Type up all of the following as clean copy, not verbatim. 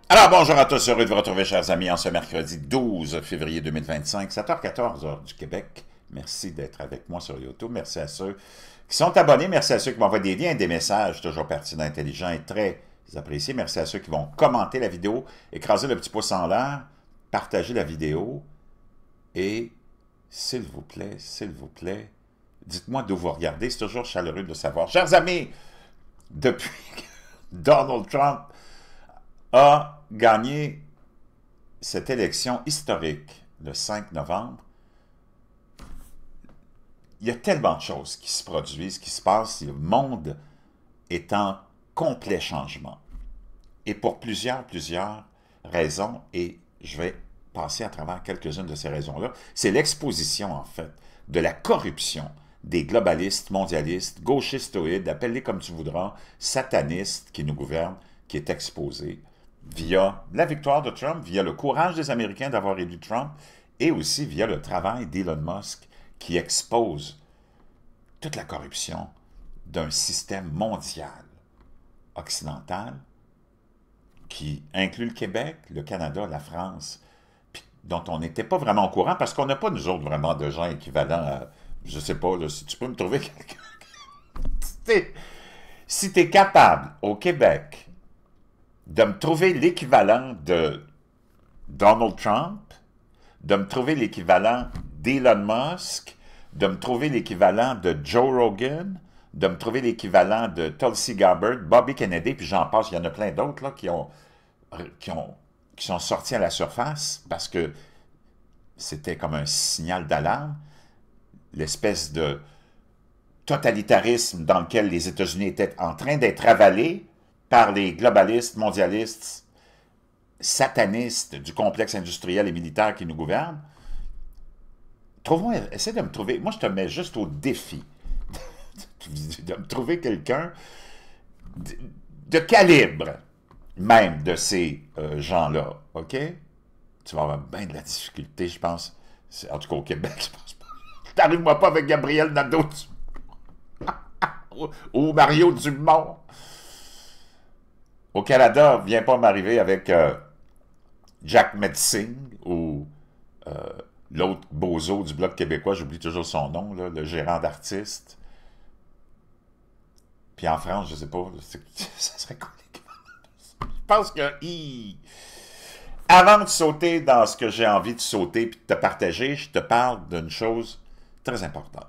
Alors, bonjour à tous, heureux de vous retrouver, chers amis, en ce mercredi 12 février 2025, 7h14, heure du Québec. Merci d'être avec moi sur YouTube. Merci à ceux qui sont abonnés. Merci à ceux qui m'envoient des liens, des messages, toujours pertinents, intelligents et très appréciés. Merci à ceux qui vont commenter la vidéo, écraser le petit pouce en l'air, partager la vidéo et, s'il vous plaît, dites-moi d'où vous regardez. C'est toujours chaleureux de le savoir. Chers amis, depuis que Donald Trump a gagné cette élection historique le 5 novembre, il y a tellement de choses qui se produisent, qui se passent, le monde est en complet changement. Et pour plusieurs raisons, et je vais passer à travers quelques-unes de ces raisons-là, c'est l'exposition, en fait, de la corruption des globalistes, mondialistes, gauchistoïdes, appelle-les comme tu voudras, satanistes qui nous gouvernent, qui est exposée via la victoire de Trump, via le courage des Américains d'avoir élu Trump, et aussi via le travail d'Elon Musk qui expose toute la corruption d'un système mondial, occidental, qui inclut le Québec, le Canada, la France, dont on n'était pas vraiment au courant, parce qu'on n'a pas, nous autres, vraiment de gens équivalents à, je sais pas, là, si tu peux me trouver quelqu'un. Si tu es capable, au Québec, de me trouver l'équivalent de Donald Trump, de me trouver l'équivalent d'Elon Musk, de me trouver l'équivalent de Joe Rogan, de me trouver l'équivalent de Tulsi Gabbard, Bobby Kennedy, puis j'en passe, il y en a plein d'autres là, qui sont sortis à la surface parce que c'était comme un signal d'alarme, l'espèce de totalitarisme dans lequel les États-Unis étaient en train d'être avalés par les globalistes, mondialistes, satanistes du complexe industriel et militaire qui nous gouvernent. Essaie de me trouver, moi je te mets juste au défi de me trouver quelqu'un de calibre même de ces gens-là, OK? Tu vas avoir bien de la difficulté, je pense. En tout cas au Québec, je pense pas. T'arrives-moi pas avec Gabriel Nadeau ou Mario Dumont. Au Canada, viens pas m'arriver avec Jack Metzing ou l'autre bozo du Bloc québécois, j'oublie toujours son nom, là, le gérant d'artistes. Puis en France, je sais pas, ça serait quoi l'équivalent? Je pense que... Avant de sauter dans ce que j'ai envie de sauter et de te partager, je te parle d'une chose très importante.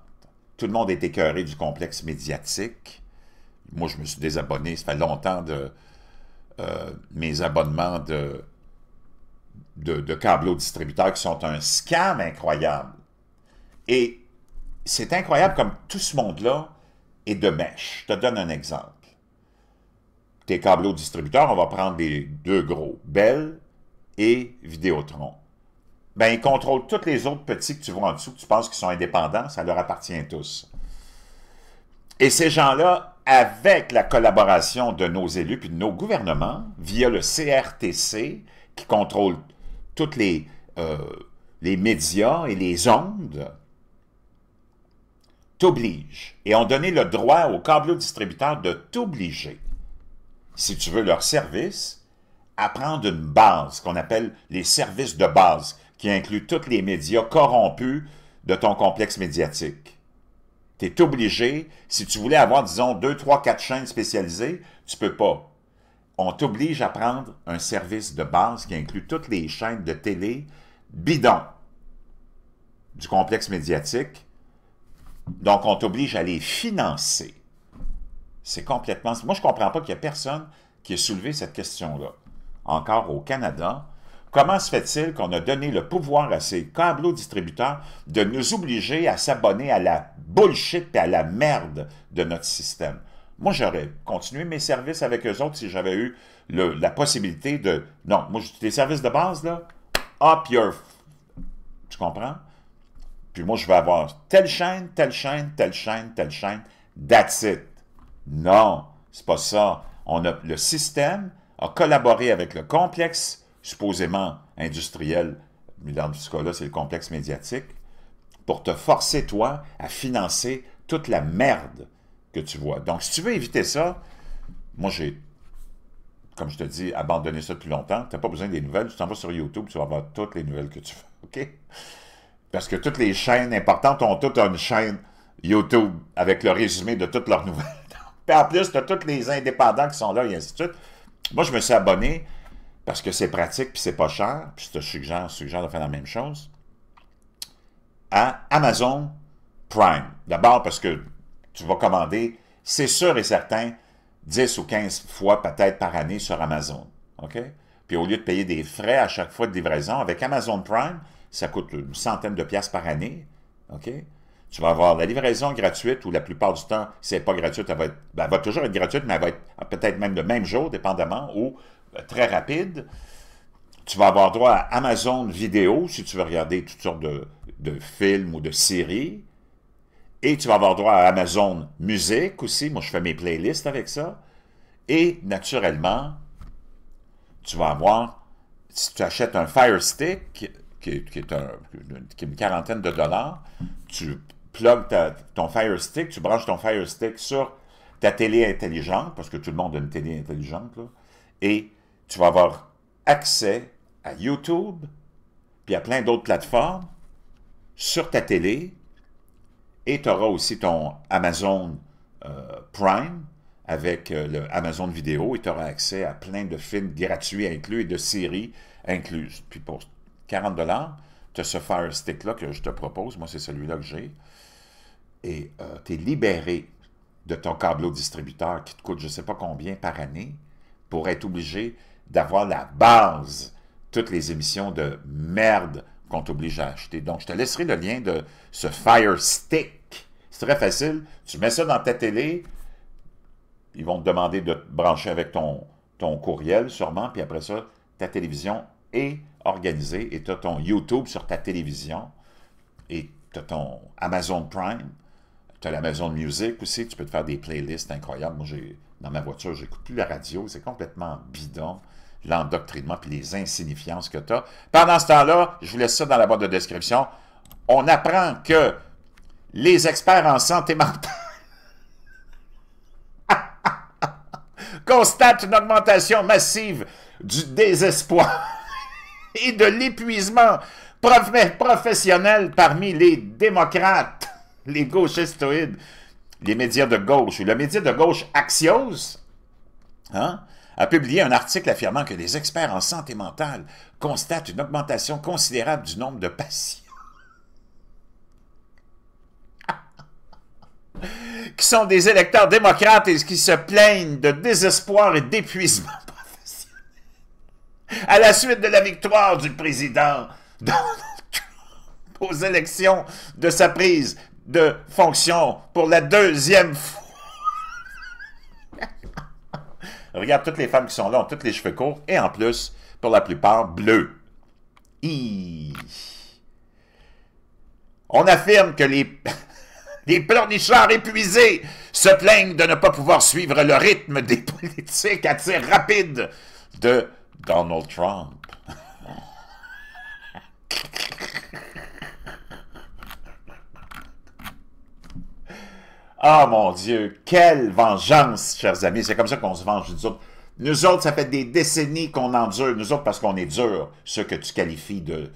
Tout le monde est écœuré du complexe médiatique. Moi, je me suis désabonné, ça fait longtemps de... mes abonnements de câbleaux distributeurs qui sont un scam incroyable. Et c'est incroyable comme tout ce monde-là est de mèche. Je te donne un exemple. Tes câbleaux distributeurs, on va prendre les deux gros, Bell et Vidéotron. Ben, ils contrôlent tous les autres petits que tu vois en dessous, que tu penses qu'ils sont indépendants, ça leur appartient tous. Et ces gens-là, avec la collaboration de nos élus puis de nos gouvernements, via le CRTC, qui contrôle tous les médias et les ondes, t'obligent et ont donné le droit aux câbleaux distributeurs de t'obliger, si tu veux leur service, à prendre une base qu'on appelle les services de base, qui incluent tous les médias corrompus de ton complexe médiatique. Tu es obligé, si tu voulais avoir, disons, 2, 3, 4 chaînes spécialisées, tu ne peux pas. On t'oblige à prendre un service de base qui inclut toutes les chaînes de télé bidon du complexe médiatique. Donc, on t'oblige à les financer. C'est complètement... Moi, je ne comprends pas qu'il n'y ait personne qui ait soulevé cette question-là. Encore au Canada, comment se fait-il qu'on a donné le pouvoir à ces câbleaux distributeurs de nous obliger à s'abonner à la bullshit et à la merde de notre système? Moi, j'aurais continué mes services avec eux autres si j'avais eu la possibilité de... Non, moi, les services de base, là, up your... Tu comprends? Puis moi, je vais avoir telle chaîne, telle chaîne, telle chaîne, telle chaîne, that's it. Non, c'est pas ça. Le système a collaboré avec le complexe, supposément industriel, mais dans ce cas-là, c'est le complexe médiatique, pour te forcer, toi, à financer toute la merde que tu vois. Donc, si tu veux éviter ça, moi, j'ai comme je te dis, abandonné ça depuis longtemps. Tu n'as pas besoin des nouvelles. Tu t'en vas sur YouTube, tu vas avoir toutes les nouvelles que tu veux. OK? Parce que toutes les chaînes importantes ont toutes une chaîne YouTube avec le résumé de toutes leurs nouvelles. Puis en plus, tu as tous les indépendants qui sont là et ainsi de suite. Moi, je me suis abonné parce que c'est pratique puis c'est pas cher. Puis je te suggère de faire la même chose. À Amazon Prime. D'abord parce que tu vas commander, c'est sûr et certain, 10 ou 15 fois peut-être par année sur Amazon. OK? Puis au lieu de payer des frais à chaque fois de livraison, avec Amazon Prime, ça coûte une centaine de piastres par année. OK? Tu vas avoir la livraison gratuite, ou la plupart du temps, si elle n'est pas gratuite, elle va toujours être gratuite, mais elle va être peut-être même le même jour, dépendamment, ou très rapide. Tu vas avoir droit à Amazon Vidéo, si tu veux regarder toutes sortes de films ou de séries. Et tu vas avoir droit à Amazon Musique aussi. Moi, je fais mes playlists avec ça. Et, naturellement, tu vas avoir, si tu achètes un Fire Stick, qui est une quarantaine de dollars, tu plugues ton Fire Stick, tu branches ton Fire Stick sur ta télé intelligente, parce que tout le monde a une télé intelligente, là, et tu vas avoir accès à YouTube, puis à plein d'autres plateformes, sur ta télé, et tu auras aussi ton Amazon Prime, avec le Amazon Vidéo, et tu auras accès à plein de films gratuits inclus et de séries incluses. Puis pour 40 $, tu as ce Fire Stick-là que je te propose. Moi, c'est celui-là que j'ai. Et tu es libéré de ton câbleau distributeur qui te coûte je ne sais pas combien par année pour être obligé d'avoir la base, toutes les émissions de merde qu'on t'oblige à acheter. Donc, je te laisserai le lien de ce Fire Stick. C'est très facile. Tu mets ça dans ta télé. Ils vont te demander de te brancher avec ton courriel, sûrement. Puis après ça, ta télévision est organisée. Et tu as ton YouTube sur ta télévision. Et tu as ton Amazon Prime. Tu as l'Amazon Music aussi. Tu peux te faire des playlists incroyables. Moi, dans ma voiture, je n'écoute plus la radio. C'est complètement bidon. L'endoctrinement puis les insignifiances que tu as. Pendant ce temps-là, je vous laisse ça dans la boîte de description. On apprend que les experts en santé mentale constatent une augmentation massive du désespoir et de l'épuisement professionnel parmi les démocrates, les gauchistoïdes, les médias de gauche, ou le média de gauche Axios, a publié un article affirmant que les experts en santé mentale constatent une augmentation considérable du nombre de patients qui sont des électeurs démocrates et qui se plaignent de désespoir et d'épuisement professionnel à la suite de la victoire du président Donald Trump aux élections de sa prise de fonction pour la deuxième fois. Regarde, toutes les femmes qui sont là ont tous les cheveux courts et en plus, pour la plupart, bleus. On affirme que les pleurnichards épuisés se plaignent de ne pas pouvoir suivre le rythme des politiques à tir rapide de Donald Trump. Ah, mon Dieu, quelle vengeance, chers amis. C'est comme ça qu'on se venge, nous autres. Nous autres, ça fait des décennies qu'on endure. Nous autres, parce qu'on est durs, ceux que tu qualifies de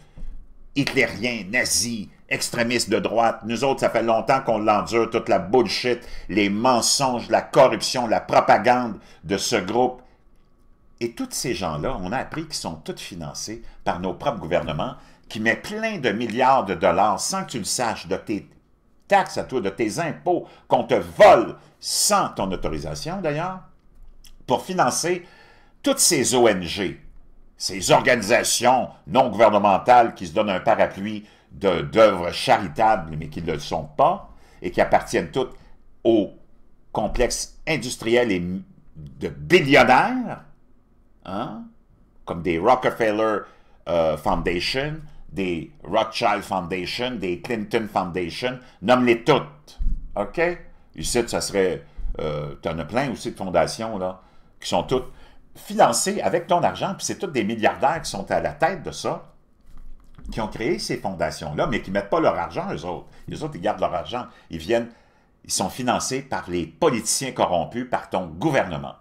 hitlériens, nazis, extrémistes de droite. Nous autres, ça fait longtemps qu'on l'endure, toute la bullshit, les mensonges, la corruption, la propagande de ce groupe. Et tous ces gens-là, on a appris qu'ils sont tous financés par nos propres gouvernements, qui mettent plein de milliards de dollars, sans que tu le saches, de tes taxes à toi, de tes impôts, qu'on te vole sans ton autorisation d'ailleurs, pour financer toutes ces ONG, ces organisations non gouvernementales qui se donnent un parapluie d'œuvres charitables, mais qui ne le sont pas, et qui appartiennent toutes au complexe industriel et de billionnaires, comme des Rockefeller Foundation, des Rothschild Foundation, des Clinton Foundation, nomme-les toutes, OK? Ici, ça serait, tu en as plein aussi de fondations, là, qui sont toutes financées avec ton argent, puis c'est tous des milliardaires qui sont à la tête de ça, qui ont créé ces fondations-là, mais qui ne mettent pas leur argent, eux autres. Les autres, ils gardent leur argent. Ils sont financés par les politiciens corrompus, par ton gouvernement.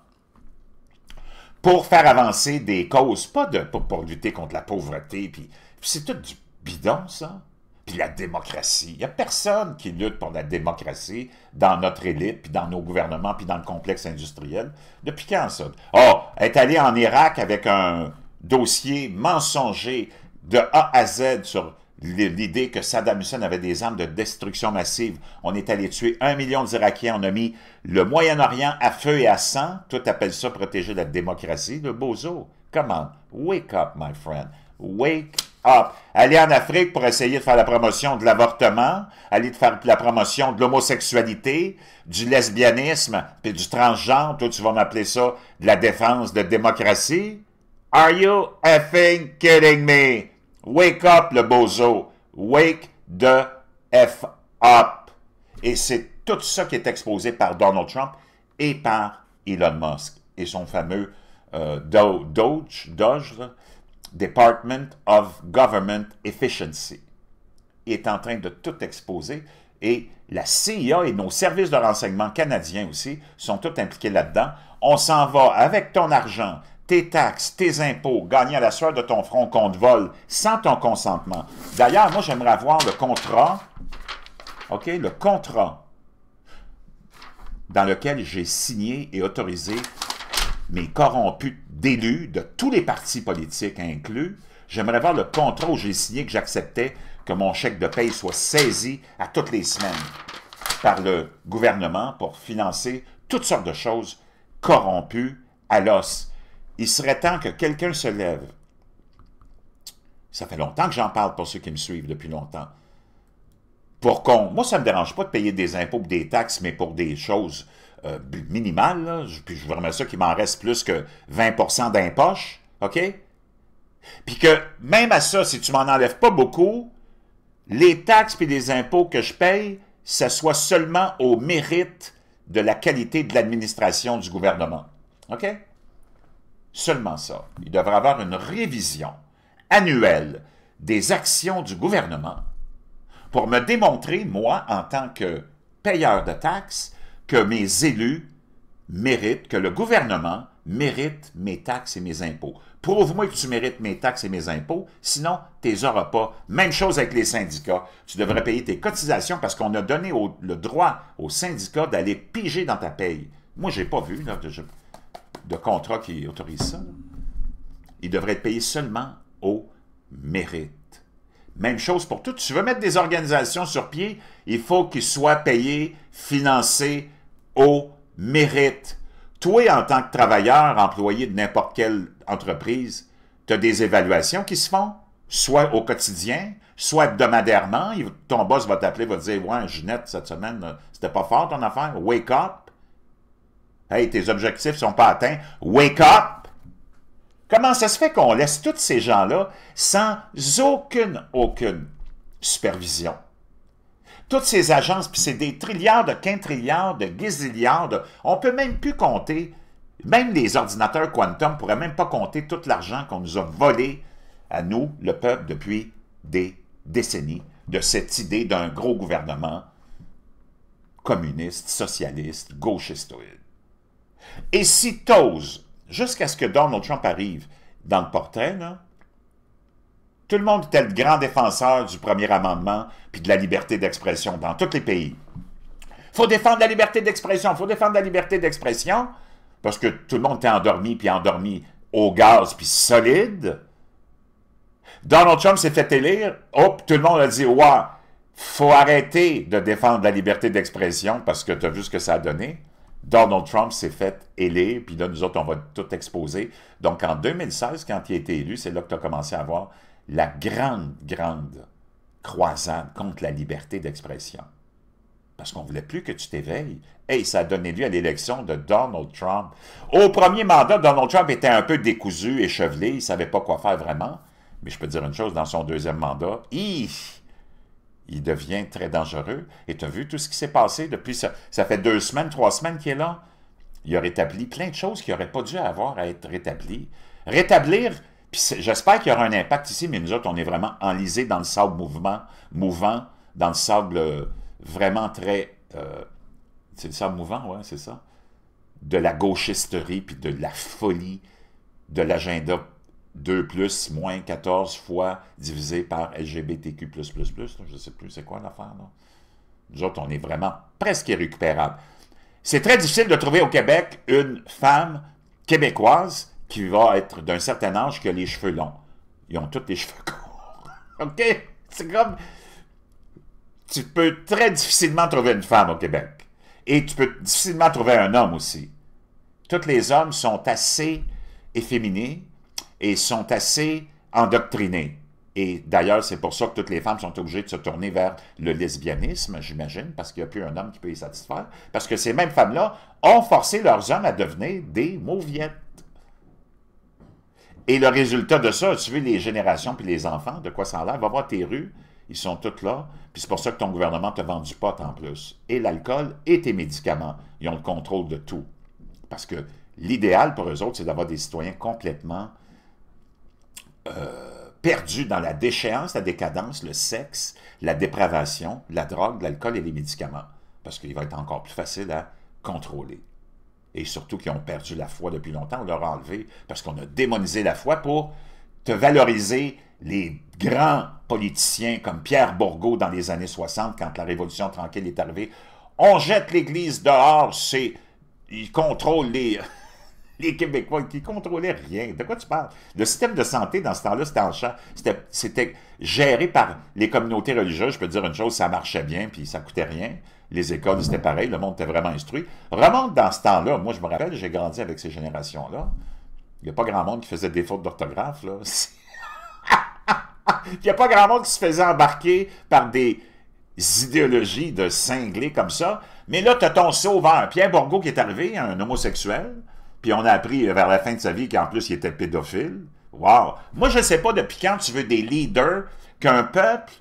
pour faire avancer des causes, pas pour lutter contre la pauvreté, puis c'est tout du bidon, ça. Puis la démocratie. Il n'y a personne qui lutte pour la démocratie dans notre élite, puis dans nos gouvernements, puis dans le complexe industriel. Depuis quand, ça? Oh, être allé en Irak avec un dossier mensonger de A à Z sur l'idée que Saddam Hussein avait des armes de destruction massive. On est allé tuer 1 million d'Irakiens. On a mis le Moyen-Orient à feu et à sang. Tout appelle ça protéger la démocratie. Le bozo. Come on. Wake up, my friend. Wake up. Aller en Afrique pour essayer de faire la promotion de l'avortement, aller de faire la promotion de l'homosexualité, du lesbianisme, puis du transgenre. Toi, tu vas m'appeler ça de la défense de démocratie? Are you effing kidding me? Wake up, le bozo. Wake the F up. Et c'est tout ça qui est exposé par Donald Trump et par Elon Musk et son fameux Doge, Department of Government Efficiency. Il est en train de tout exposer et la CIA et nos services de renseignement canadiens aussi sont tous impliqués là-dedans. On s'en va avec ton argent, tes taxes, tes impôts, gagnés à la sueur de ton front qu'on te vole sans ton consentement. D'ailleurs, moi, j'aimerais avoir le contrat, OK, le contrat dans lequel j'ai signé et autorisé mes corrompus d'élus de tous les partis politiques inclus. J'aimerais voir le contrat où j'ai signé que j'acceptais que mon chèque de paye soit saisi à toutes les semaines par le gouvernement pour financer toutes sortes de choses corrompues à l'os. Il serait temps que quelqu'un se lève. Ça fait longtemps que j'en parle pour ceux qui me suivent depuis longtemps. Moi, ça ne me dérange pas de payer des impôts et des taxes, mais pour des choses minimales, là. Puis je voudrais ça qu'il m'en reste plus que 20% d'impoches, OK? Puis que même à ça, si tu m'en enlèves pas beaucoup, les taxes et les impôts que je paye, ça soit seulement au mérite de la qualité de l'administration du gouvernement. OK? Seulement ça. Il devrait y avoir une révision annuelle des actions du gouvernement pour me démontrer, moi, en tant que payeur de taxes, que mes élus méritent, que le gouvernement mérite mes taxes et mes impôts. Prouve-moi que tu mérites mes taxes et mes impôts, sinon, tu les auras pas. Même chose avec les syndicats. Tu devrais payer tes cotisations parce qu'on a donné le droit aux syndicats d'aller piger dans ta paye. Moi, je n'ai pas vu là, de contrat qui autorise ça. Là. Il devrait être payé seulement au mérite. Même chose pour tout. Tu veux mettre des organisations sur pied, il faut qu'ils soient payés, financés au mérite. Toi, en tant que travailleur, employé de n'importe quelle entreprise, tu as des évaluations qui se font, soit au quotidien, soit hebdomadairement. Ton boss va t'appeler, va te dire « Ouais, Ginette, cette semaine, c'était pas fort ton affaire. Wake up. Hey, tes objectifs sont pas atteints. Wake up. » Comment ça se fait qu'on laisse tous ces gens-là sans aucune supervision? Toutes ces agences, puis c'est des trilliards, de quintrilliards, de gazilliards, on ne peut même plus compter, même les ordinateurs quantum ne pourraient même pas compter tout l'argent qu'on nous a volé à nous, le peuple, depuis des décennies, de cette idée d'un gros gouvernement communiste, socialiste, gauchistoïde. Et si t'oses, jusqu'à ce que Donald Trump arrive dans le portrait, là, tout le monde était le grand défenseur du premier amendement puis de la liberté d'expression dans tous les pays. Il faut défendre la liberté d'expression, il faut défendre la liberté d'expression, parce que tout le monde était endormi, puis endormi au gaz, puis solide. Donald Trump s'est fait élire, hop, tout le monde a dit « Ouais, faut arrêter de défendre la liberté d'expression, parce que tu as vu ce que ça a donné. » Donald Trump s'est fait élire, puis là, nous autres, on va tout exposer. Donc, en 2016, quand il a été élu, c'est là que tu as commencé à voir la grande croisade contre la liberté d'expression. Parce qu'on ne voulait plus que tu t'éveilles. Hey, ça a donné lieu à l'élection de Donald Trump. Au premier mandat, Donald Trump était un peu décousu, échevelé, il ne savait pas quoi faire vraiment. Mais je peux te dire une chose, dans son deuxième mandat, il devient très dangereux. Et tu as vu tout ce qui s'est passé depuis ça. Ça fait 2 semaines, 3 semaines qu'il est là. Il a rétabli plein de choses qui n'auraient pas dû avoir à être rétablies. Rétablir, puis j'espère qu'il y aura un impact ici, mais nous autres, on est vraiment enlisés dans le sable mouvant, dans le sable vraiment très... c'est le sable mouvant, ouais, c'est ça. De la gauchisterie, puis de la folie de l'agenda 2 plus, moins 14 fois divisé par LGBTQ++. Je ne sais plus c'est quoi l'affaire, là. Nous autres, on est vraiment presque irrécupérables. C'est très difficile de trouver au Québec une femme québécoise qui va être d'un certain âge qui a les cheveux longs. Ils ont tous les cheveux courts. OK? C'est comme... Tu peux très difficilement trouver une femme au Québec. Et tu peux difficilement trouver un homme aussi. Tous les hommes sont assez efféminés et sont assez endoctrinés. Et d'ailleurs, c'est pour ça que toutes les femmes sont obligées de se tourner vers le lesbianisme, j'imagine, parce qu'il n'y a plus un homme qui peut les satisfaire. Parce que ces mêmes femmes-là ont forcé leurs hommes à devenir des mauviettes. Et le résultat de ça, tu vois les générations puis les enfants, de quoi ça a l'air, va voir tes rues, ils sont tous là, puis c'est pour ça que ton gouvernement te vend du pot en plus. Et l'alcool et tes médicaments, ils ont le contrôle de tout. Parce que l'idéal pour eux autres, c'est d'avoir des citoyens complètement perdus dans la déchéance, la décadence, le sexe, la dépravation, la drogue, l'alcool et les médicaments. Parce qu'il va être encore plus facile à contrôler. Et surtout qu'ils ont perdu la foi depuis longtemps, on leur a enlevé, parce qu'on a démonisé la foi pour te valoriser les grands politiciens comme Pierre Bourgault dans les années 60, quand la Révolution tranquille est arrivée. On jette l'Église dehors, ils contrôlent les Québécois qui ne contrôlaient rien. De quoi tu parles? Le système de santé, dans ce temps-là, c'était géré par les communautés religieuses. Je peux te dire une chose, ça marchait bien, puis ça ne coûtait rien. Les écoles, c'était pareil, le monde était vraiment instruit. Remonte dans ce temps-là, moi je me rappelle, j'ai grandi avec ces générations-là. Il n'y a pas grand monde qui faisait des fautes d'orthographe, là. Il n'y a pas grand monde qui se faisait embarquer par des idéologies de cinglés comme ça. Mais là, tu as ton sauveur, Pierre Bourgault, qui est arrivé, un homosexuel, puis on a appris vers la fin de sa vie qu'en plus, il était pédophile. Wow! Moi, je ne sais pas depuis quand tu veux des leaders, qu'un peuple...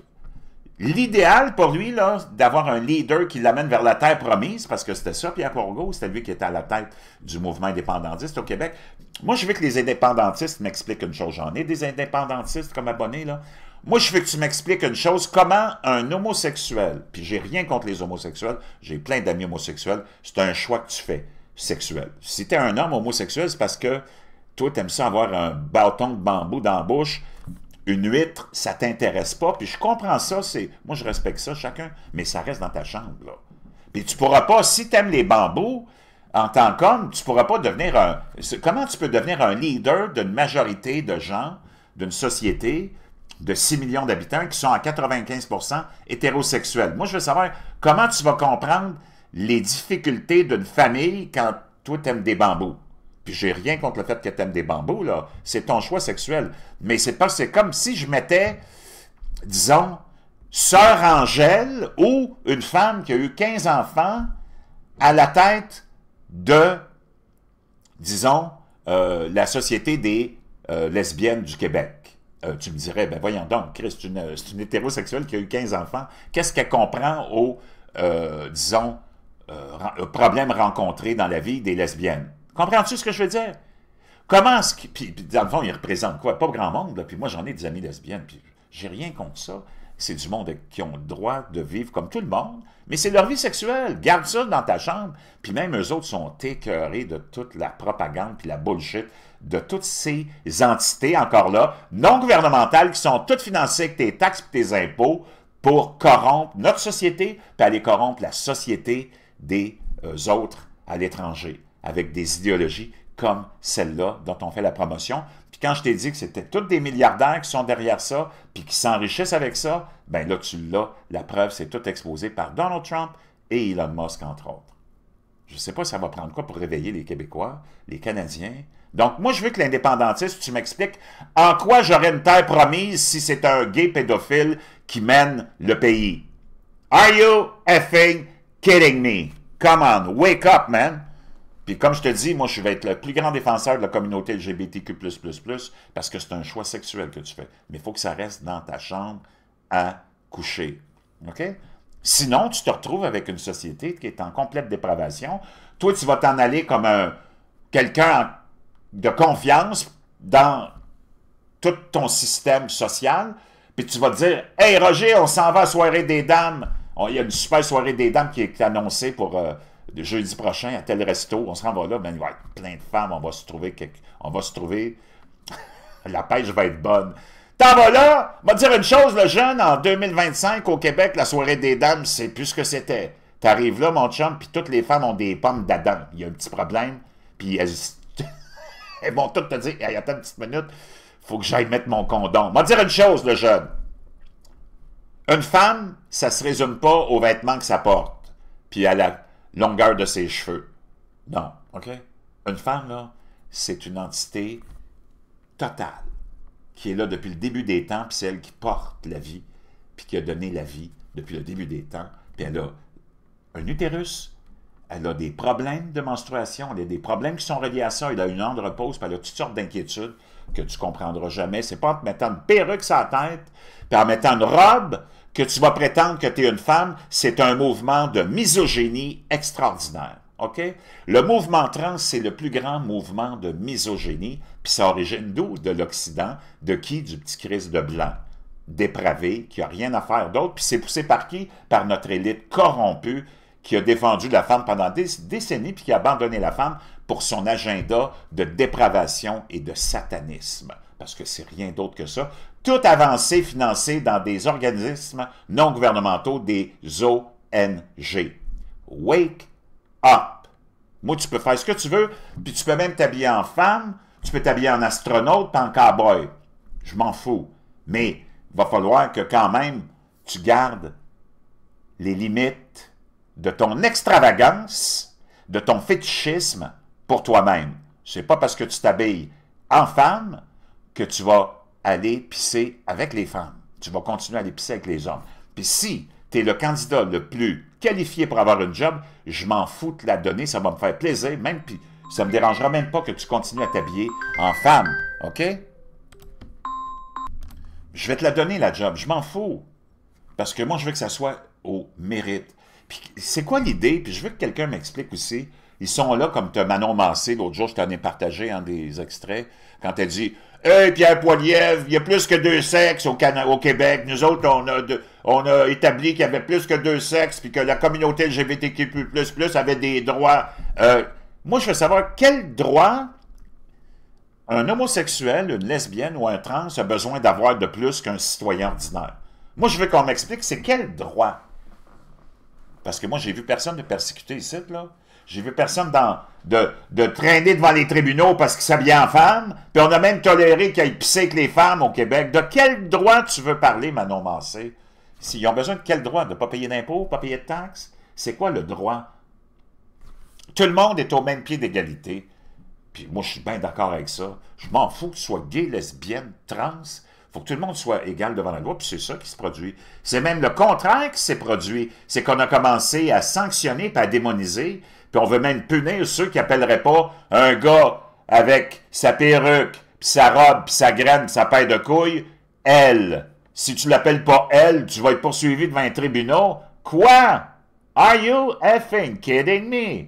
L'idéal pour lui, là, d'avoir un leader qui l'amène vers la terre promise, parce que c'était ça, Pierre Bourgault, c'était lui qui était à la tête du mouvement indépendantiste au Québec. Moi, je veux que les indépendantistes m'expliquent une chose. J'en ai des indépendantistes comme abonnés, là. Moi, je veux que tu m'expliques une chose. Comment un homosexuel, puis j'ai rien contre les homosexuels, j'ai plein d'amis homosexuels, c'est un choix que tu fais, sexuel. Si tu es un homme homosexuel, c'est parce que toi, tu aimes ça avoir un bâton de bambou dans la bouche. Une huître, ça t'intéresse pas, puis je comprends ça, moi je respecte ça, chacun, mais ça reste dans ta chambre, là. Puis tu pourras pas, si tu aimes les bambous, en tant qu'homme, tu pourras pas devenir comment tu peux devenir un leader d'une majorité de gens, d'une société de 6 millions d'habitants qui sont à 95% hétérosexuels? Moi, je veux savoir comment tu vas comprendre les difficultés d'une famille quand toi, tu aimes des bambous. Puis j'ai rien contre le fait que tu aimes des bambous, là. C'est ton choix sexuel. Mais c'est comme si je mettais, disons, Sœur Angèle ou une femme qui a eu 15 enfants à la tête de, disons, la Société des lesbiennes du Québec. Tu me dirais, ben voyons donc, Chris, c'est une hétérosexuelle qui a eu 15 enfants. Qu'est-ce qu'elle comprend aux, disons, problèmes rencontrés dans la vie des lesbiennes? Comprends-tu ce que je veux dire? Comment est-ce que... Puis, dans le fond, ils représentent quoi? Pas grand monde, là. Puis moi, j'en ai des amis lesbiennes, puis j'ai rien contre ça. C'est du monde qui ont le droit de vivre comme tout le monde, mais c'est leur vie sexuelle. Garde ça dans ta chambre. Puis même eux autres sont écœurés de toute la propagande puis la bullshit de toutes ces entités, encore là, non gouvernementales, qui sont toutes financées avec tes taxes et tes impôts pour corrompre notre société, puis aller corrompre la société des autres à l'étranger, avec des idéologies comme celle-là dont on fait la promotion. Puis quand je t'ai dit que c'était tous des milliardaires qui sont derrière ça, puis qui s'enrichissent avec ça, ben là, tu l'as. La preuve, c'est tout exposé par Donald Trump et Elon Musk, entre autres. Je ne sais pas si ça va prendre quoi pour réveiller les Québécois, les Canadiens. Donc, moi, je veux que l'indépendantiste, tu m'expliques en quoi j'aurais une terre promise si c'est un gay pédophile qui mène le pays. Are you effing kidding me? Come on, wake up, man! Puis comme je te dis, moi, je vais être le plus grand défenseur de la communauté LGBTQ++, parce que c'est un choix sexuel que tu fais. Mais il faut que ça reste dans ta chambre à coucher. OK? Sinon, tu te retrouves avec une société qui est en complète dépravation. Toi, tu vas t'en aller comme quelqu'un de confiance dans tout ton système social, puis tu vas te dire « Hey, Roger, on s'en va à la soirée des dames. Il y a une super soirée des dames qui est annoncée pour... jeudi prochain, à tel resto, on se rend là, ben, il va y avoir plein de femmes, on va se trouver La pêche va être bonne. T'en vas là, va te dire une chose, le jeune, en 2025, au Québec, la soirée des dames, c'est plus ce que c'était. T'arrives là, mon chum, puis toutes les femmes ont des pommes d'Adam. Il y a un petit problème, puis elles, elles vont toutes te dire, hey, attends une petite minute, faut que j'aille mettre mon condom. Va te dire une chose, le jeune. Une femme, ça se résume pas aux vêtements que ça porte, puis à la longueur de ses cheveux. Non, OK? Une femme, là, c'est une entité totale, qui est là depuis le début des temps, puis c'est elle qui porte la vie, puis qui a donné la vie depuis le début des temps, puis elle a un utérus, elle a des problèmes de menstruation, elle a des problèmes qui sont reliés à ça, elle a une andropause, puis elle a toutes sortes d'inquiétudes que tu comprendras jamais. C'est pas en te mettant une perruque sur la tête, puis en mettant une robe, que tu vas prétendre que tu es une femme. C'est un mouvement de misogynie extraordinaire. OK? Le mouvement trans, c'est le plus grand mouvement de misogynie, puis ça origine d'où? De l'Occident. De qui? Du petit Christ de blanc, dépravé, qui n'a rien à faire d'autre, puis c'est poussé par qui? Par notre élite corrompue, qui a défendu la femme pendant des décennies, puis qui a abandonné la femme pour son agenda de dépravation et de satanisme. Parce que c'est rien d'autre que ça. Tout avancé financé dans des organismes non gouvernementaux, des ONG. Wake up! Moi, tu peux faire ce que tu veux, puis tu peux même t'habiller en femme, tu peux t'habiller en astronaute, pas en cowboy. Je m'en fous. Mais il va falloir que quand même tu gardes les limites de ton extravagance, de ton fétichisme pour toi-même. C'est pas parce que tu t'habilles en femme que tu vas aller pisser avec les femmes. Tu vas continuer à aller pisser avec les hommes. Puis si tu es le candidat le plus qualifié pour avoir une job, je m'en fous de te la donner, ça va me faire plaisir, même puis ça me dérangera même pas que tu continues à t'habiller en femme, OK? Je vais te la donner, la job, je m'en fous. Parce que moi, je veux que ça soit au mérite. Puis c'est quoi l'idée? Puis je veux que quelqu'un m'explique aussi. Ils sont là, comme Manon Massé, l'autre jour, je t'en ai partagé des extraits, quand elle dit « Hey, Pierre Poilievre, il y a plus que deux sexes au Québec. Nous autres, on a établi qu'il y avait plus que deux sexes, puis que la communauté LGBTQ++ avait des droits. Moi, je veux savoir quel droit un homosexuel, une lesbienne ou un trans a besoin d'avoir de plus qu'un citoyen ordinaire. Moi, je veux qu'on m'explique c'est quel droit. Parce que moi, j'ai vu personne de persécuter ici, là. J'ai vu personne de traîner devant les tribunaux parce qu'il s'habillait en femme, puis on a même toléré qu'il pissait avec les femmes au Québec. De quel droit tu veux parler, Manon Massé? Ils ont besoin de quel droit? De ne pas payer d'impôts, pas payer de taxes? C'est quoi le droit? Tout le monde est au même pied d'égalité. Puis moi, je suis bien d'accord avec ça. Je m'en fous que tu sois gay, lesbienne, trans. Il faut que tout le monde soit égal devant la loi, puis c'est ça qui se produit. C'est même le contraire qui s'est produit. C'est qu'on a commencé à sanctionner et à démoniser, puis on veut même punir ceux qui n'appelleraient pas un gars avec sa perruque, puis sa robe, puis sa graine, puis sa paire de couilles, elle. Si tu l'appelles pas elle, tu vas être poursuivi devant un tribunal. Quoi? Are you effing kidding me?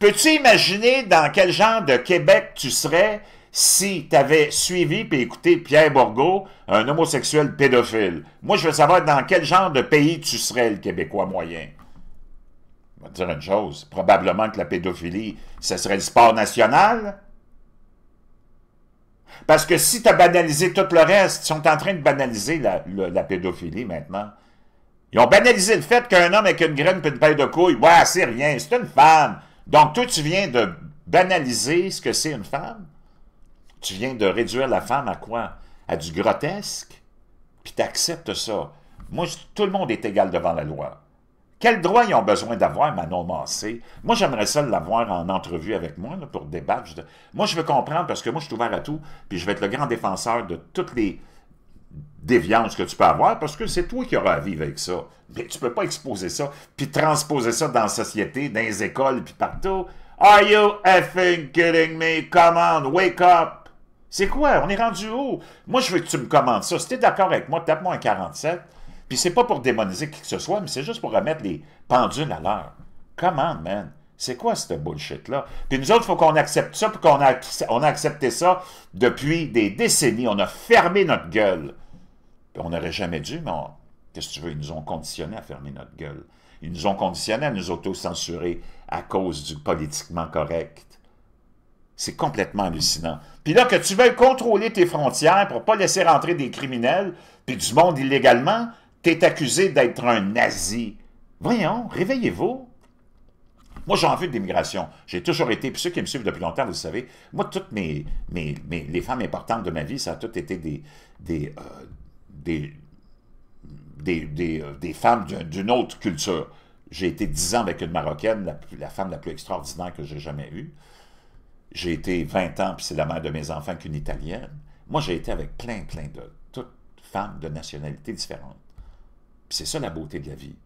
Peux-tu imaginer dans quel genre de Québec tu serais si tu avais suivi et écouté Pierre Bourgault, un homosexuel pédophile? Moi, je veux savoir dans quel genre de pays tu serais, le Québécois moyen. Je vais te dire une chose, probablement que la pédophilie, ce serait le sport national. Parce que si tu as banalisé tout le reste, ils sont en train de banaliser la pédophilie maintenant. Ils ont banalisé le fait qu'un homme avec une graine et une paire de couilles, ouais, c'est rien, c'est une femme. Donc, toi, tu viens de banaliser ce que c'est une femme? Tu viens de réduire la femme à quoi? À du grotesque? Puis tu acceptes ça. Moi, tout le monde est égal devant la loi. Quel droit ils ont besoin d'avoir, Manon Massé? Moi, j'aimerais ça l'avoir en entrevue avec moi, là, pour débattre. Moi, je veux comprendre, parce que moi, je suis ouvert à tout, puis je vais être le grand défenseur de toutes les déviances que tu peux avoir, parce que c'est toi qui auras à vivre avec ça. Mais tu peux pas exposer ça, puis transposer ça dans la société, dans les écoles, puis partout. Are you effing kidding me? Come on, wake up! C'est quoi? On est rendu où? Moi, je veux que tu me commandes ça. Si tu es d'accord avec moi, tape-moi un 47. Puis c'est pas pour démoniser qui que ce soit, mais c'est juste pour remettre les pendules à l'heure. Come on, man. C'est quoi cette bullshit-là? Puis nous autres, il faut qu'on accepte ça, puis on a accepté ça depuis des décennies. On a fermé notre gueule. Puis on n'aurait jamais dû, mais qu'est-ce que tu veux? Ils nous ont conditionnés à fermer notre gueule. Ils nous ont conditionnés à nous auto-censurer à cause du politiquement correct. C'est complètement hallucinant. Puis là, que tu veuilles contrôler tes frontières pour pas laisser rentrer des criminels, puis du monde illégalement, t'es accusé d'être un nazi. Voyons, réveillez-vous. Moi, j'en veux de l'immigration. J'ai toujours été, puis ceux qui me suivent depuis longtemps, vous le savez, moi, toutes les femmes importantes de ma vie, ça a toutes été des femmes d'une autre culture. J'ai été 10 ans avec une Marocaine, la femme la plus extraordinaire que j'ai jamais eue. J'ai été 20 ans, puis c'est la mère de mes enfants qu'une Italienne. Moi, j'ai été avec plein de toutes femmes de nationalités différentes. Puis c'est ça la beauté de la vie.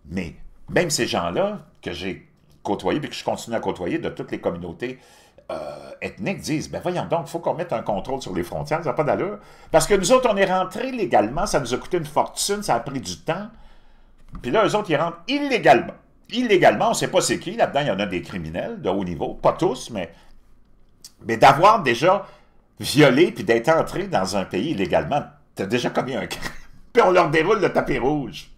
Mais même ces gens-là que j'ai côtoyés, puis que je continue à côtoyer de toutes les communautés ethniques, disent, ben voyons donc, il faut qu'on mette un contrôle sur les frontières, ça n'a pas d'allure. Parce que nous autres, on est rentrés légalement, ça nous a coûté une fortune, ça a pris du temps. Puis là, eux autres, ils rentrent illégalement. Illégalement, on ne sait pas c'est qui, là-dedans, il y en a des criminels de haut niveau, pas tous, mais d'avoir déjà violé puis d'être entré dans un pays illégalement, tu as déjà commis un crime. Puis on leur déroule le tapis rouge.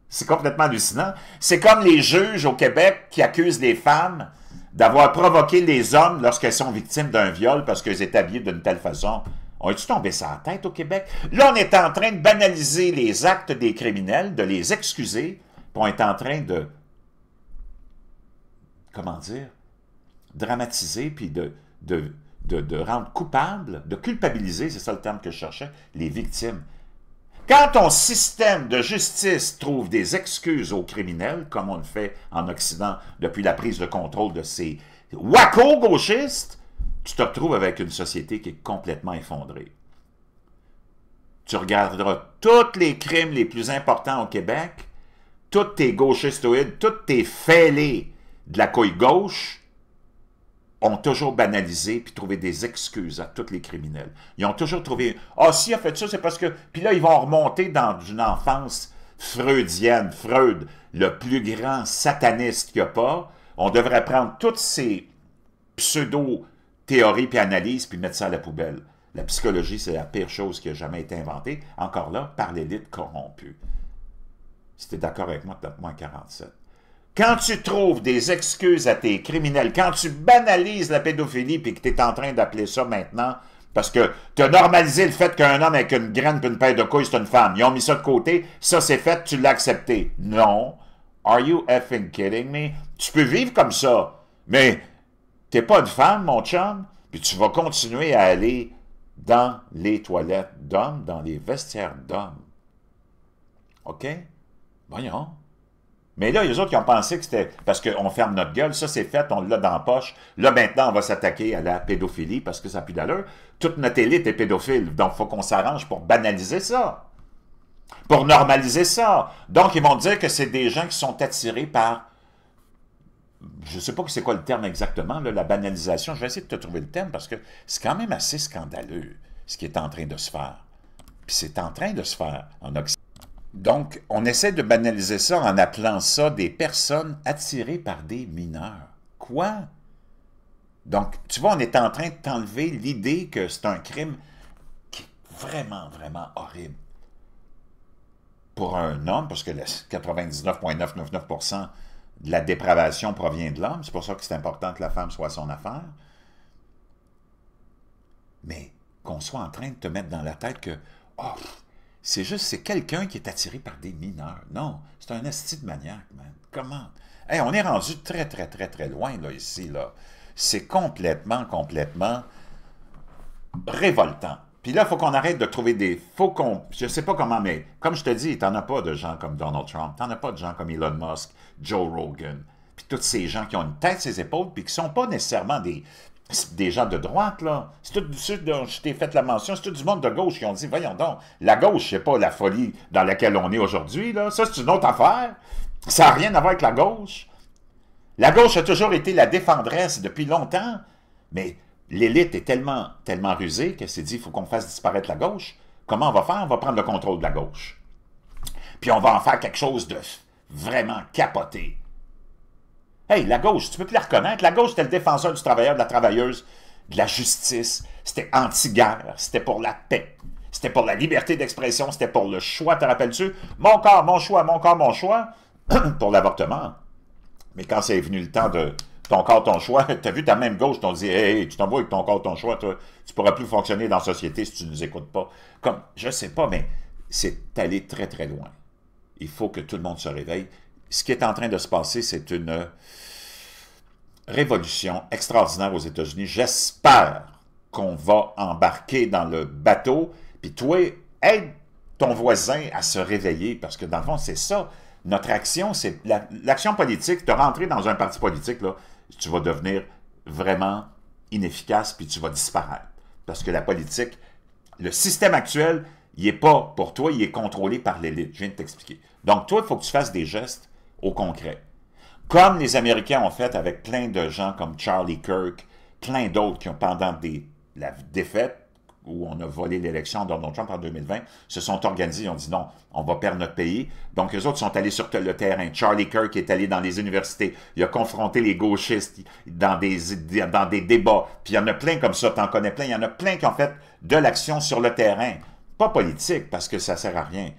C'est complètement hallucinant. C'est comme les juges au Québec qui accusent les femmes d'avoir provoqué les hommes lorsqu'elles sont victimes d'un viol parce qu'elles étaient habillées d'une telle façon. On est-tu tombé sur la tête au Québec? Là, on est en train de banaliser les actes des criminels, de les excuser, puis on est en train de, comment dire, dramatiser, puis de rendre coupables, de culpabiliser, c'est ça le terme que je cherchais, les victimes. Quand ton système de justice trouve des excuses aux criminels, comme on le fait en Occident depuis la prise de contrôle de ces wacko gauchistes, tu te retrouves avec une société qui est complètement effondrée. Tu regarderas tous les crimes les plus importants au Québec, tous tes gauchistoïdes, tous tes fêlés de la couille gauche ont toujours banalisé puis trouvé des excuses à tous les criminels. Ils ont toujours trouvé « Ah, s'il a fait ça, c'est parce que... » Puis là, ils vont remonter dans une enfance freudienne. Freud, le plus grand sataniste qu'il n'y a pas. On devrait prendre toutes ces pseudo-théories puis analyses puis mettre ça à la poubelle. La psychologie, c'est la pire chose qui a jamais été inventée, encore là, par l'élite corrompue. Si tu es d'accord avec moi, tape-moi 47. Quand tu trouves des excuses à tes criminels, quand tu banalises la pédophilie puis que tu es en train d'appeler ça maintenant, parce que tu as normalisé le fait qu'un homme avec une graine et une paire de couilles, c'est une femme. Ils ont mis ça de côté, ça c'est fait, tu l'as accepté. Non. Are you effing kidding me? Tu peux vivre comme ça, mais t'es pas une femme, mon chum, puis tu vas continuer à aller dans les toilettes d'hommes, dans les vestiaires d'hommes. OK? Voyons. Mais là, les autres, ils ont pensé que c'était parce qu'on ferme notre gueule, ça c'est fait, on l'a dans la poche. Là, maintenant, on va s'attaquer à la pédophilie parce que ça n'a plus d'allure. Toute notre élite est pédophile, donc il faut qu'on s'arrange pour banaliser ça, pour normaliser ça. Donc, ils vont dire que c'est des gens qui sont attirés par, je ne sais pas c'est quoi le terme exactement, là, la banalisation. Je vais essayer de te trouver le terme parce que c'est quand même assez scandaleux ce qui est en train de se faire. Puis c'est en train de se faire en Occident. Donc, on essaie de banaliser ça en appelant ça des personnes attirées par des mineurs. Quoi? Donc, tu vois, on est en train de t'enlever l'idée que c'est un crime qui est vraiment, vraiment horrible. Pour un homme, parce que 99,999% de la dépravation provient de l'homme, c'est pour ça que c'est important que la femme soit à son affaire. Mais qu'on soit en train de te mettre dans la tête que, oh, c'est juste, c'est quelqu'un qui est attiré par des mineurs. Non, c'est un asti de maniaque, man. Comment? Hey, on est rendu très, très, très, très loin, là, ici, là. C'est complètement révoltant. Puis là, il faut qu'on arrête de trouver des... Je sais pas comment, mais comme je te dis, t'en as pas de gens comme Donald Trump, t'en as pas de gens comme Elon Musk, Joe Rogan, puis tous ces gens qui ont une tête sur les épaules, puis qui sont pas nécessairement des gens de droite, là. C'est tout ceux dont je t'ai fait la mention, c'est tout du monde de gauche qui ont dit, voyons donc, la gauche, c'est pas la folie dans laquelle on est aujourd'hui, là. Ça, c'est une autre affaire. Ça n'a rien à voir avec la gauche. La gauche a toujours été la défendresse depuis longtemps, mais l'élite est tellement rusée qu'elle s'est dit, il faut qu'on fasse disparaître la gauche. Comment on va faire? On va prendre le contrôle de la gauche. Puis on va en faire quelque chose de vraiment capoté. Hey, la gauche, tu peux plus la reconnaître. La gauche, c'était le défenseur du travailleur, de la travailleuse, de la justice. C'était anti-guerre. C'était pour la paix. C'était pour la liberté d'expression. C'était pour le choix. Te rappelles-tu? Mon corps, mon choix, mon corps, mon choix. Pour l'avortement. Mais quand c'est venu le temps ton corps, ton choix. Tu as vu ta même gauche, t'ont dit, hey, tu t'en vas avec ton corps, ton choix, toi, tu pourras plus fonctionner dans la société si tu ne nous écoutes pas. Comme, je sais pas, mais c'est allé très, très loin. Il faut que tout le monde se réveille. Ce qui est en train de se passer, c'est une révolution extraordinaire aux États-Unis. J'espère qu'on va embarquer dans le bateau, puis toi, aide ton voisin à se réveiller, parce que dans le fond, c'est ça. Notre action, c'est l'action politique. Tu as rentré dans un parti politique, là, tu vas devenir vraiment inefficace, puis tu vas disparaître. Parce que la politique, le système actuel, il n'est pas pour toi, il est contrôlé par l'élite. Je viens de t'expliquer. Donc, toi, il faut que tu fasses des gestes au concret. Comme les Américains ont fait avec plein de gens comme Charlie Kirk, plein d'autres qui ont, pendant la défaite, où on a volé l'élection de Donald Trump en 2020, se sont organisés, ils ont dit non, on va perdre notre pays. Donc, eux autres sont allés sur le terrain. Charlie Kirk est allé dans les universités, il a confronté les gauchistes dans des débats. Puis il y en a plein comme ça, t'en connais plein, il y en a plein qui ont fait de l'action sur le terrain. Pas politique, parce que ça ne sert à rien.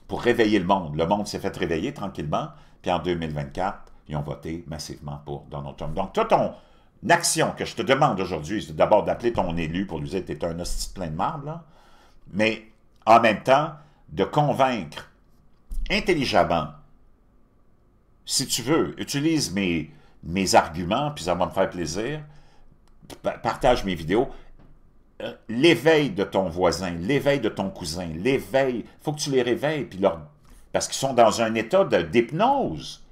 Pour réveiller le monde. Le monde s'est fait réveiller tranquillement, puis en 2024, ils ont voté massivement pour Donald Trump. Donc, toi, ton action que je te demande aujourd'hui, c'est d'abord d'appeler ton élu pour lui dire que tu es un hostie plein de marde, là, mais en même temps, de convaincre intelligemment, si tu veux, utilise mes arguments, puis ça va me faire plaisir, partage mes vidéos, l'éveil de ton voisin, l'éveil de ton cousin, l'éveil, il faut que tu les réveilles, puis parce qu'ils sont dans un état d'hypnose.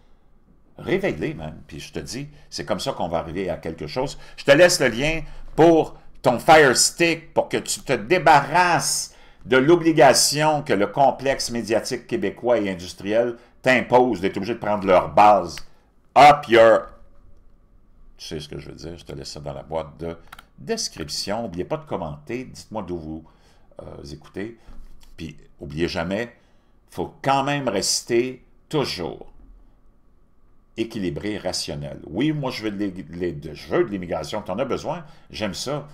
Réveille-les, même. Puis je te dis, c'est comme ça qu'on va arriver à quelque chose. Je te laisse le lien pour ton Fire Stick, pour que tu te débarrasses de l'obligation que le complexe médiatique québécois et industriel t'impose d'être obligé de prendre leur base. Up your... Tu sais ce que je veux dire, je te laisse ça dans la boîte de description. N'oubliez pas de commenter, dites-moi d'où vous écoutez. Puis, n'oubliez jamais, il faut quand même rester toujours équilibré, rationnel. Oui, moi, je veux de l'immigration, tu en as besoin. J'aime ça,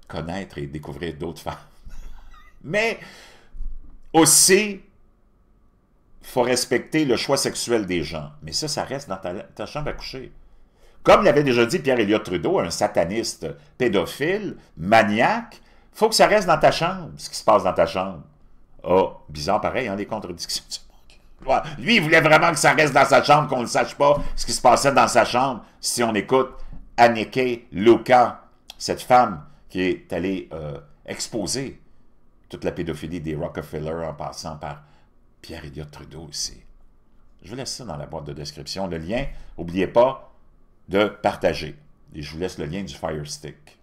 connaître et découvrir d'autres femmes. Mais aussi, il faut respecter le choix sexuel des gens. Mais ça reste dans ta chambre à coucher. Comme l'avait déjà dit Pierre-Éliott Trudeau, un sataniste pédophile, maniaque, il faut que ça reste dans ta chambre, ce qui se passe dans ta chambre. Oh, bizarre pareil, hein, les contradictions du monde. Ouais, lui, il voulait vraiment que ça reste dans sa chambre, qu'on ne sache pas ce qui se passait dans sa chambre, si on écoute Anneke Luka, cette femme qui est allée exposer toute la pédophilie des Rockefeller en passant par Pierre-Éliott Trudeau aussi. Je vous laisse ça dans la boîte de description. Le lien, n'oubliez pas de partager. Et je vous laisse le lien du Fire Stick.